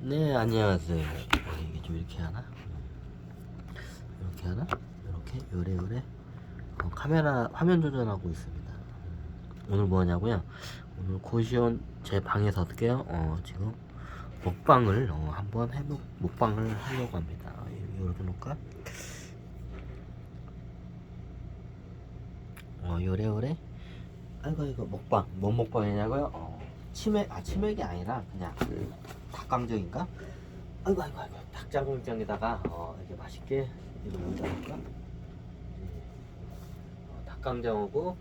네, 안녕하세요. 이게 좀 이렇게 하나? 이렇게 하나? 이렇게 요래요래 카메라 화면 조절하고 있습니다. 오늘 뭐냐고요? 오늘 고시원 제 방에서 어떻게 해요? 지금 먹방을 한번 먹방을 하려고 합니다. 이렇게 놓을까? 요래요래. 아이고 이거 먹방 뭔 먹방이냐고요? 치맥이 아니라 그냥 닭강정인가? 아이고 닭장국장에다가 이렇게 맛있게 이거 여기다 할까? 닭강정하고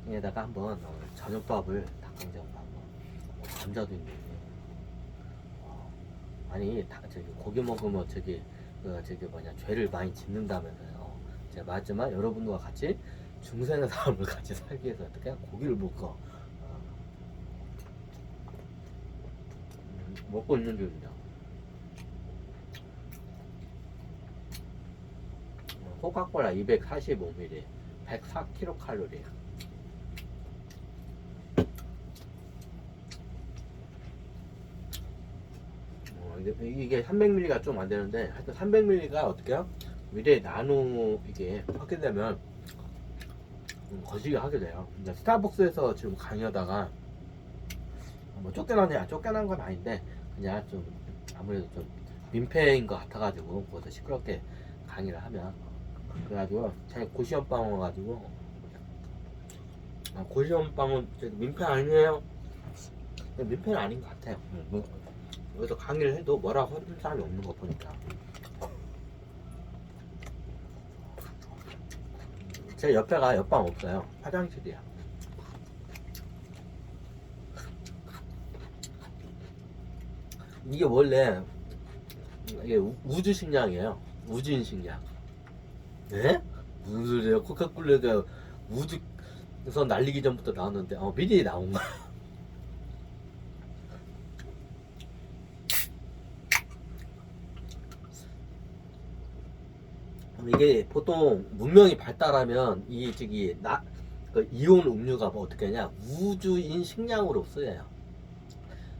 여기다가 한번 저녁밥을 닭강정밥 감자도 있네. 아니 저기 고기 먹으면 저기 뭐냐 죄를 많이 짓는다면서요. 제가 맞지만 여러분들과 같이 중생의 삶을 같이 살기 위해서 어떻게 고기를 먹고 먹고 있는 중입니다. 코카콜라 245ml 104kcal. 이게 300ml가 좀 안 되는데 하여튼 300ml가 어떻게요? 미래에 나노 이게 하게 되면 거시기 하게 돼요. 이제 스타벅스에서 지금 강의하다가 뭐 쫓겨난 건 아닌데 그냥 좀 아무래도 좀 민폐인 것 같아가지고 거기서 시끄럽게 강의를 하면 그래가지고 자기 고시원빵 와가지고 고시원빵은 민폐 아니에요? 민폐는 아닌 것 같아요. 뭐 여기서 강의를 해도 뭐라고 하는 사람이 없는 거 보니까 제 옆에가 옆방 없어요. 화장실이야. 이게 원래 이게 우주식량이에요. 우주인식량. 예? 무슨 소리야? 코카콜라가 우주에서 날리기 전부터 나왔는데 미리 나온 거야. 이게 보통 문명이 발달하면 그 이온 음료가 뭐 어떻게 하냐 우주인 식량으로 쓰여요.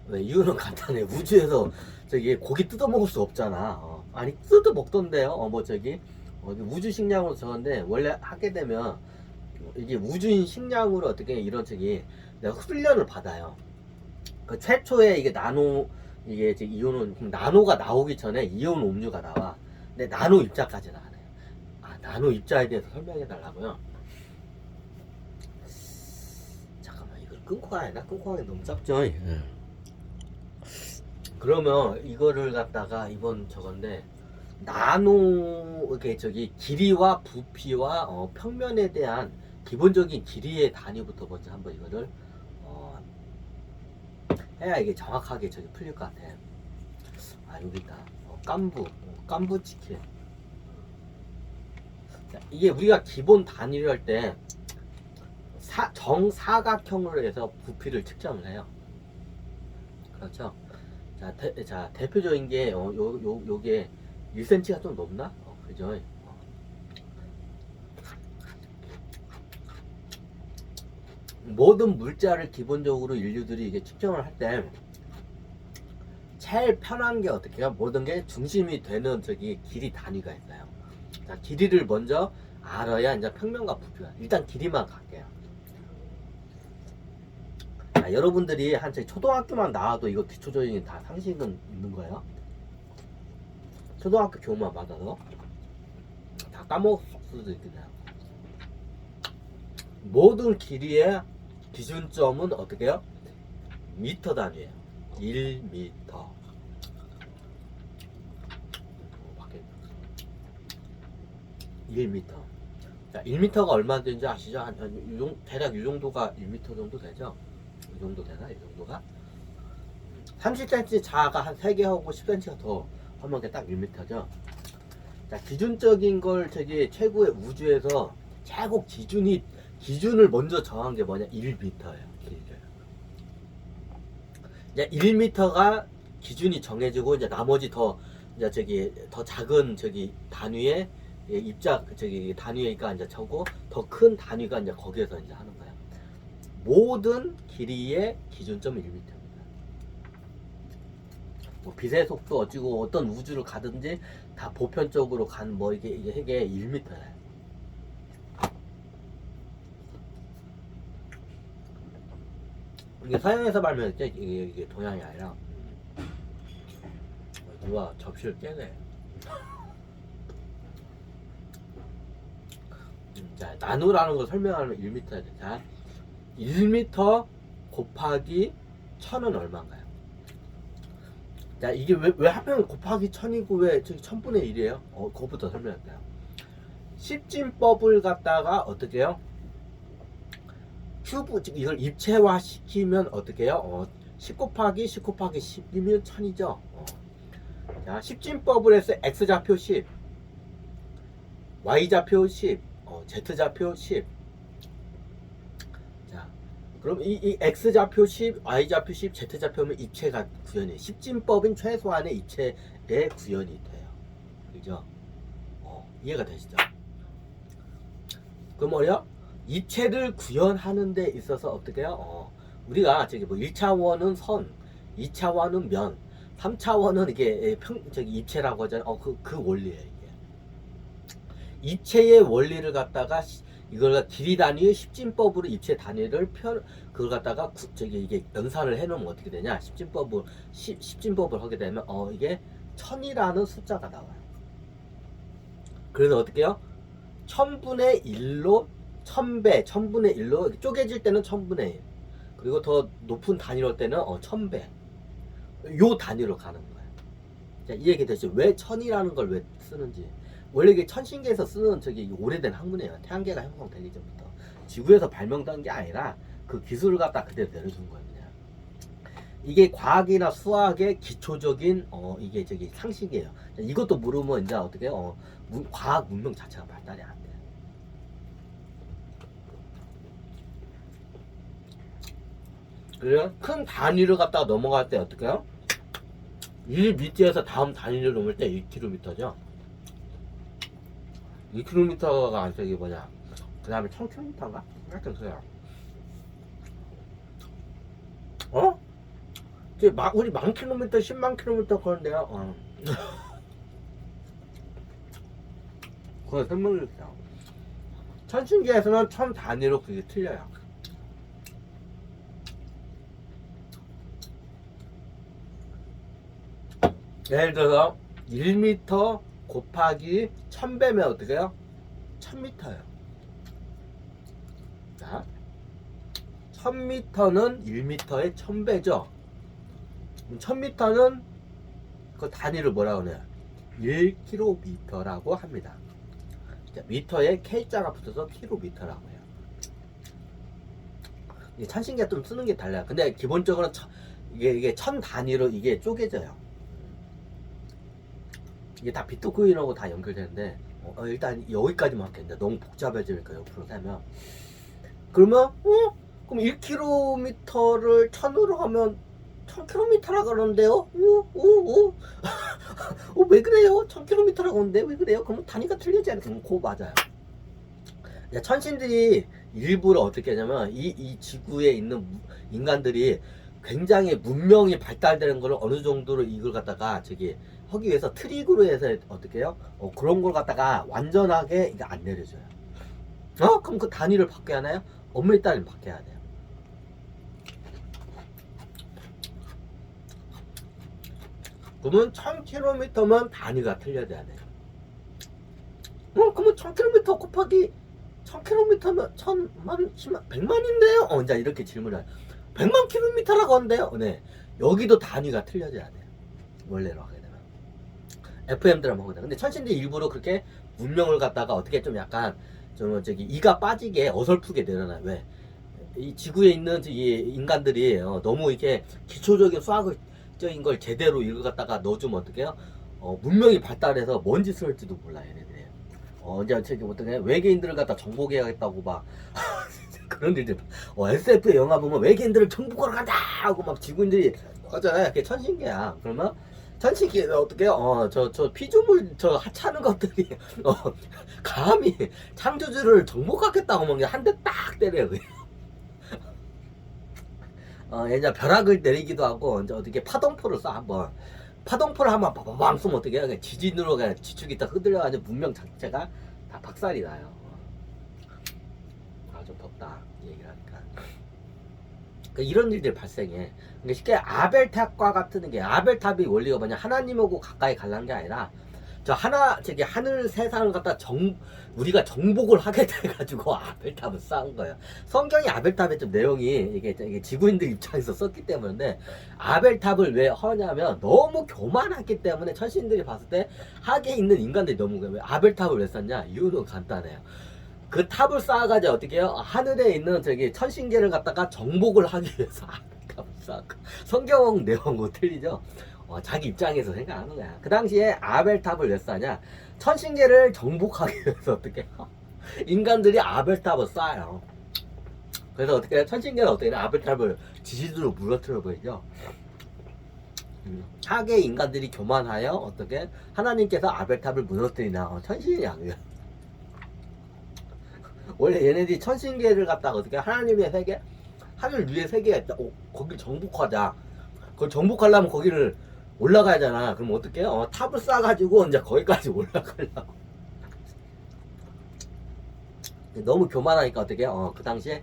왜 이유는 간단해. 우주에서 저기 고기 뜯어 먹을 수 없잖아. 아니 뜯어 먹던데요. 우주 식량으로 적었는데 원래 하게 되면 이게 우주인 식량으로 어떻게 이런 내가 훈련을 받아요. 그 최초에 이게 이게 이온은 나노가 나오기 전에 이온 음료가 나와. 근데 나노 입자까지는 안 해요. 나노 입자에 대해서 설명해 달라고요. 잠깐만 이걸 끊고 가야 되나? 끊고 가기 너무 짧죠? 그러면 이거를 갖다가 이번 저건데 나노 이렇게 길이와 부피와 평면에 대한 기본적인 길이의 단위부터 먼저 한번 이거를 해야 이게 정확하게 풀릴 것 같아. 여기 있다. 깐부 치킨. 자, 이게 우리가 기본 단위를 할 때 정사각형으로 해서 부피를 측정을 해요. 그렇죠? 자, 대표적인 게 요게 1cm가 좀 넘나? 그죠? 모든 물자를 기본적으로 인류들이 이게 측정을 할 때 제일 편한 게 어떻게 해요? 모든 게 중심이 되는 길이 단위가 있어요. 자, 길이를 먼저 알아야 이제 평면과 부피가 일단 길이만 갈게요. 자, 여러분들이 초등학교만 나와도 이거 기초적인 다 상식은 있는 거예요. 초등학교 교육만 받아서 다 까먹을 수도 있겠네요. 모든 길이의 기준점은 어떻게 해요? 미터 단위예요. 1미터. 1미터. 자, 1미터가 얼마 되는지 아시죠? 대략 이 정도가 1미터 정도 되죠? 이 정도 되나? 이 정도가? 30cm 자가 한 3개 하고 10cm가 더 하면 딱 1m죠. 자, 기준적인 걸 최고의 우주에서 최고 기준을 먼저 정한 게 뭐냐? 1m예요. 길이를. 이제 1m가 기준이 정해지고 이제 나머지 더 작은 단위의 단위가 이제 저고 더 큰 단위가 이제 거기에서 이제 하는 거예요. 모든 길이의 기준점은 1m입니다. 뭐 빛의 속도 어찌고 어떤 우주를 가든지 다 보편적으로 간 뭐 이게 핵에 1m야. 이게 서양에서 발명했죠. 이게 동양이 아니라. 누가 접시를 깨네. 자, 나노라는 걸 설명하면 1m야 돼. 자, 1m 곱하기 1000은 얼마인가요? 자, 이게 왜 하필 곱하기 1000이고 왜 저기 1000분의 1이에요? 그것부터 설명할게요. 십진법을 갖다가 어떻게 해요? 큐브, 이걸 입체화 시키면 어떻게 해요? 10 곱하기 10 곱하기 10이면 1000이죠. 자, 십진법을 해서 X좌표 10, Y좌표 10, Z좌표 10. 자, 그럼 이 X좌표 10, Y좌표 10, Z좌표면 입체가 구현이, 십진법인 최소한의 입체의 구현이 돼요. 그죠? 이해가 되시죠? 그럼 뭐예요? 입체를 구현하는 데 있어서 어떻게 해요? 우리가 저기 뭐 1차원은 선, 2차원은 면, 3차원은 이게 저기 입체라고 하잖아요. 그 원리예요, 이게. 입체의 원리를 갖다가 이걸 길이 단위의 십진법으로 입체 단위를 그걸 갖다가 이게 연산을 해 놓으면 어떻게 되냐? 십진법을 하게 되면 이게 1000이라는 숫자가 나와요. 그래서 어떻게 해요? 1000분의 1로 1000배, 1000분의 1로 쪼개질 때는 1000분의 1. 그리고 더 높은 단위로 할 때는 1000배. 요 단위로 가는 거예요. 자, 이 얘기 되죠. 왜 1000이라는 걸 왜 쓰는지. 원래 이게 천신계에서 쓰는 저기 오래된 학문이에요. 태양계가 형성되기 전부터. 지구에서 발명된 게 아니라 그 기술을 갖다 그대로 내려준 거예요. 그냥. 이게 과학이나 수학의 기초적인 이게 저기 상식이에요. 자, 이것도 모르면 이제 어떻게 해요? 과학 문명 자체가 발달이 안 돼요. 그래요? 큰 단위를 갖다가 넘어갈 때 어떻게 해요? 1m에서 다음 단위를 넘을 때 1km죠. 2km가 안 되기 뭐냐. 그 다음에 1000km인가? 하여튼 그래요. 우리 10,000km, 10만 km 그런데요. 그거 설명을 해요. 천신계에서는 1000 단위로 그게 틀려요. 예를 들어서 1m 곱하기 1000배면 어떻게 해요? 1000m예요. 자, 1000m는 1m의 1000배죠. 1000m는 그 단위를 뭐라고 하냐? 1km라고 합니다. 자, 미터에 K자가 붙어서 km라고 해요. 이게 천신계가 좀 쓰는 게 달라요. 근데 기본적으로 이게 1000 단위로 이게 쪼개져요. 이게 다 비트코인하고 다 연결되는데 일단 여기까지만 할게요. 너무 복잡해지니까 옆으로 세면 그러면 그럼 1km를 1000으로 하면 1000km라고 그러는데요? 왜 그래요? 1000km라고 하는데 왜 그래요? 그러면 단위가 틀리지 않아요? 그거 맞아요. 천신들이 일부러 어떻게 하냐면 이 지구에 있는 인간들이 굉장히 문명이 발달되는 걸 어느 정도로 이걸 갖다가 저기 하기 위해서 트릭으로 해서 어떻게 해요? 그런 걸 갖다가 완전하게 이게 안 내려줘요. 그럼 그 단위를 바뀌어야 하나요? 엄밀히 따지면 바뀌어야 돼요. 그러면 1000km면 단위가 틀려야 돼요. 그러면 1000km 곱하기 1000km면 1000만, 10만, 100만인데요? 이제 이렇게 질문을 해요. 100만 km라고 하는데요? 네. 여기도 단위가 틀려져야 돼요. 원래로 하게 되면. FM들하고 하거든요. 근데 천신들이 일부러 그렇게 문명을 갖다가 어떻게 좀 약간 좀 저기 이가 빠지게 어설프게 내려놔요. 왜? 이 지구에 있는 이 인간들이 너무 이렇게 기초적인 수학적인 걸 제대로 이걸 갖다가 넣어주면 어떡해요? 문명이 발달해서 뭔 짓을 할지도 몰라요, 얘네들이. 이제 저기 어떻게 외계인들을 갖다 정복해야겠다고 막 그런 일들. SF 영화 보면 외계인들을 정복하러 간다 하고 막 지구인들이 하잖아요. 그게 천신계야. 그러면 천신계 어떻게 해요? 저 피조물 저 하찮은 것들이 감히 창조주를 정복하겠다고 막 한 대 딱 때려요. 이제 벼락을 내리기도 하고 이제 어떻게 파동포를 쏴 한번. 파동포를 한번 바바방 쏘면 어떻게 해요? 지진으로 그냥 지축이 딱 흔들려가지고 문명 자체가 다 박살이 나요. 좀 덥다 이 얘기를 하니까. 그러니까 이런 일들이 발생해. 그러니까 쉽게 아벨탑과 같은 게, 아벨탑이 원리가 뭐냐, 하나님하고 가까이 가려는 게 아니라 저기 하늘 세상을 갖다 우리가 정복을 하게 돼가지고 아벨탑을 쌓은 거예요. 성경이 아벨탑의 좀 내용이 이게 지구인들 입장에서 썼기 때문에, 아벨탑을 왜 하냐면 너무 교만했기 때문에 천신들이 봤을 때 하게 있는 인간들이 너무, 왜 아벨탑을 왜 썼냐? 이유는 간단해요. 그 탑을 쌓아가지고 어떻게 해요? 하늘에 있는 저기 천신계를 갖다가 정복을 하기 위해서 아벨탑을 쌓고. 성경 내용하고 틀리죠? 자기 입장에서 생각하는 거야. 그 당시에 아벨탑을 왜 쌓냐? 천신계를 정복하기 위해서 어떻게 해요? 인간들이 아벨탑을 쌓아요. 그래서 어떻게 해요? 천신계는 어떻게 해요? 아벨탑을 지지대로 무너뜨려 버리죠. 하게 인간들이 교만하여 어떻게 하나님께서 아벨탑을 무너뜨리나, 천신이 아니에요. 원래 얘네들이 천신계를 갖다가 어떻게 하나님의 세계, 하늘 위에 세계가 있다. 거길 정복하자. 그걸 정복하려면 거기를 올라가야잖아. 그럼 어떻게 해요? 탑을 쌓아가지고 이제 거기까지 올라가려고. 너무 교만하니까 어떻게 해요? 그 당시에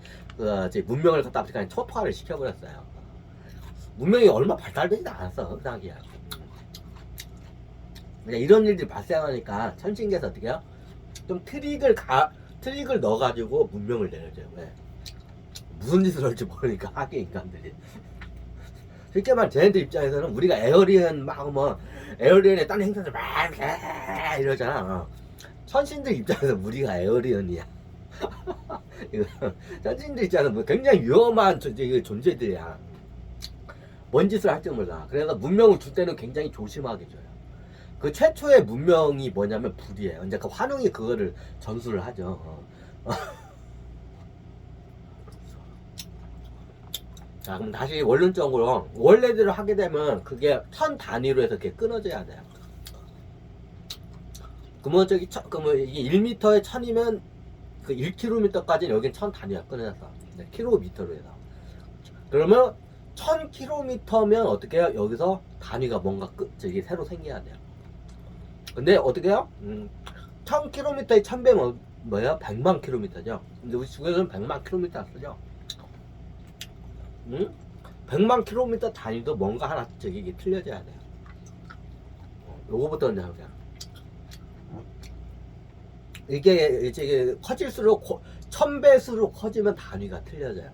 문명을 갖다 그냥 초토화를 시켜버렸어요. 문명이 얼마 발달되지도 않았어 그 당시에. 이런 일들이 발생하니까 천신계에서 어떻게 해요? 좀 트릭을 넣어가지고 문명을 내려줘요. 왜? 무슨 짓을 할지 모르니까 하게 인간들이. 쉽게 말하면 쟤네들 입장에서는 우리가 에어리언 에어리언에 딴 행사들 막 이러잖아. 천신들 입장에서 우리가 에어리언이야. 천신들 입장에서 굉장히 위험한 존재들이야. 뭔 짓을 할지 몰라. 그래서 문명을 줄 때는 굉장히 조심하게 줘요. 그 최초의 문명이 뭐냐면 불이에요. 이제 그 환웅이 그거를 전수를 하죠. 자, 그럼 다시 원론적으로 원래대로 하게 되면 그게 천 단위로 해서 이렇게 끊어져야 돼요. 그러면 그러면 이게 1m에 1000이면 그 1km까지는 여긴 천 단위가 끊어졌어. 네, 킬로미터로 해서. 그러면 1000km면 어떻게 해요? 여기서 단위가 뭔가 새로 생겨야 돼요. 근데 어떻게 해요? 1000km에 1000배면 뭐야? 100만 킬로미터죠. 근데 우리 지구에서는 100만 킬로미터 쓰죠. 100만 킬로미터 단위도 뭔가 하나 이게 틀려져야 돼요. 요거부터 이제 해보자. 이게 커질수록 1000배수로 커지면 단위가 틀려져요.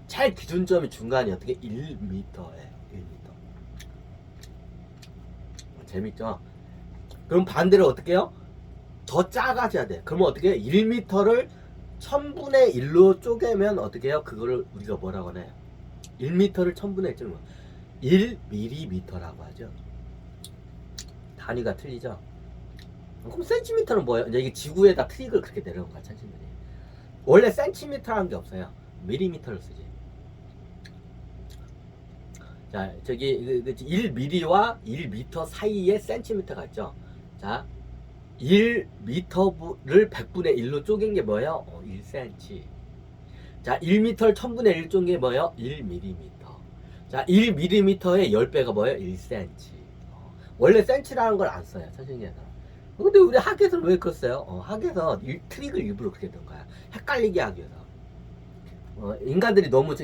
제일 기준점이 중간이 어떻게 1m에 1m. 재밌죠? 그럼 반대로 어떻게 해요? 더 작아져야 돼. 그러면 어떻게 해? 1m를 1000분의 1로 쪼개면 어떻게 해요? 그거를 우리가 뭐라고 하나요? 1m를 1000분의 1로 1mm라고 하죠. 단위가 틀리죠? 그럼 센티미터는 뭐예요? 이제 이게 지구에다 트릭을 그렇게 내려온 거야, 천신들이. 원래 센티미터라는 게 없어요. 밀리미터를 쓰지. 자, 저기 1mm와 1m 사이에 센티미터가 있죠. 자, 1m를 100분의 1로 쪼갠 게 뭐예요? 1cm. 자, 1m를 1000분의 1 쪼갠 게 뭐예요? 1mm. 자, 1mm의 10배가 뭐예요? 1cm. 원래 cm라는 걸 안 써요, 천신계에서. 근데 우리 학에서는 왜 그걸 써요? 학에서 트릭을 일부러 그렇게 된 거야. 헷갈리게 하기 위해서. 인간들이 너무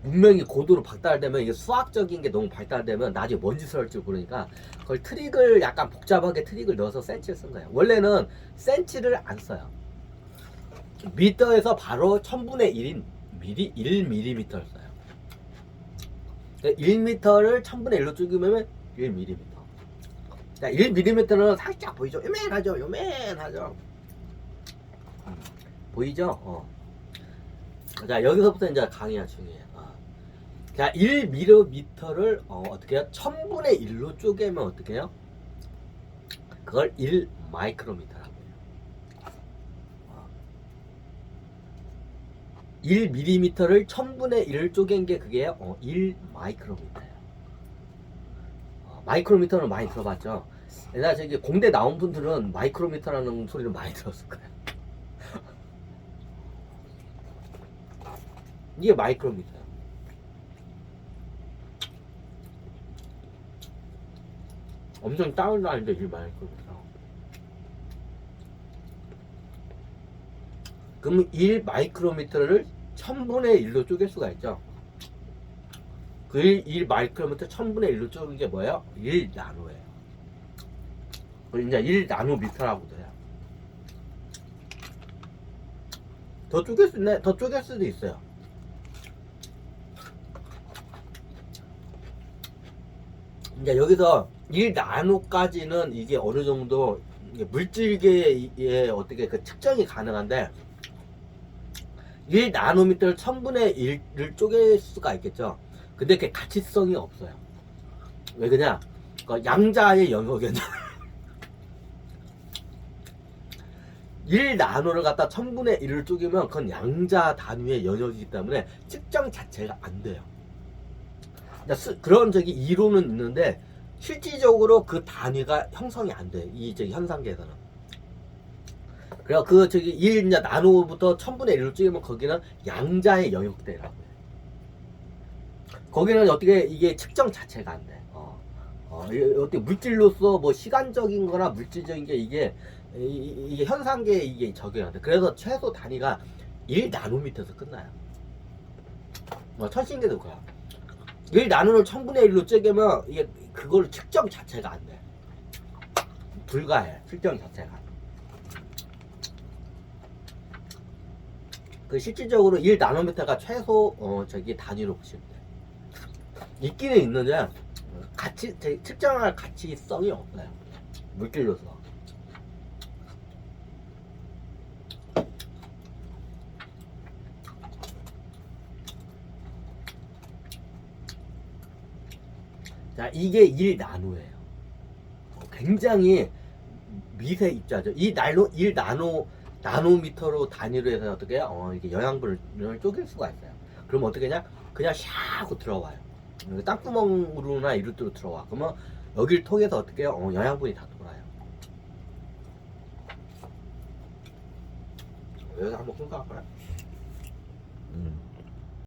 문명이 고도로 발달되면, 이게 수학적인 게 너무 발달되면 나중에 뭔 짓을 할지 모르니까 그걸 트릭을 약간 복잡하게 트릭을 넣어서 센치를 쓴 거예요. 원래는 센치를 안 써요. 미터에서 바로 1000분의 1인 1mm를 써요. 1m를 1000분의 1로 쪼개면 1mm. 자, 1mm는 살짝 보이죠? 요맨하죠. 보이죠? 자, 여기서부터 이제 강의가 중요해요. 자, 1mm를 어떻게 해요? 1000분의 1로 쪼개면 어떻게 해요? 그걸 1 마이크로미터라고 해요. 1mm를 1000분의 1을 쪼갠 게 그게 1 마이크로미터예요. 마이크로미터는 많이 들어봤죠? 옛날에 저기 공대 나온 분들은 마이크로미터라는 소리를 많이 들었을 거예요. 이게 마이크로미터예요. 엄청 다운라인데 1마이크로미터. 그럼 1마이크로미터를 1000분의 1로 쪼갤 수가 있죠. 그 1마이크로미터 1000분의 1로 쪼갠 게 뭐예요? 1나노예요. 이제 1나노미터라고도 해요. 더 쪼갤 수 있네? 더 쪼갤 수도 있어요. 이제 여기서 1나노까지는 이게 어느 정도 물질계의 어떻게 그 측정이 가능한데 1나노미터를 1000분의 1을 쪼갤 수가 있겠죠. 근데 그게 가치성이 없어요. 왜 그냥 그 양자의 영역이었나 1나노를 갖다 1000분의 1을 쪼개면 그건 양자 단위의 영역이기 때문에 측정 자체가 안 돼요. 그런 저기 이론은 있는데 실질적으로 그 단위가 형성이 안 돼. 이 저기 현상계에서는. 그래서 그 저기 1 나노부터 1000분의 1을 쪼개면 거기는 양자의 영역대라고 해요. 거기는 어떻게 이게 측정 자체가 안 돼. 어떻게 물질로서 뭐 시간적인 거나 물질적인 게 이게 현상계에 이게 적용이 안 돼. 그래서 최소 단위가 1나노미터에서 끝나요. 천신계도 그야. 1나노를 1000분의 1로 쪼개면 이게 그걸 측정 자체가 안 돼. 불가해. 측정 자체가. 그 실질적으로 1나노미터가 최소 저기 단위로 보시면 돼. 있기는 있는데 측정할 가치성이 없어요. 물질로서. 자, 이게 1나노예요. 굉장히 미세 입자죠. 1나노미터로 단위로 해서 어떻게 해요? 이게 영양분을 쪼갤 수가 있어요. 그럼 어떻게 하냐? 그냥 샤 하고 들어와요. 땅구멍으로나 이럴 때로 들어와. 그러면 여기를 통해서 어떻게 해요? 영양분이 다 돌아요. 여기서 한번 생각할까요?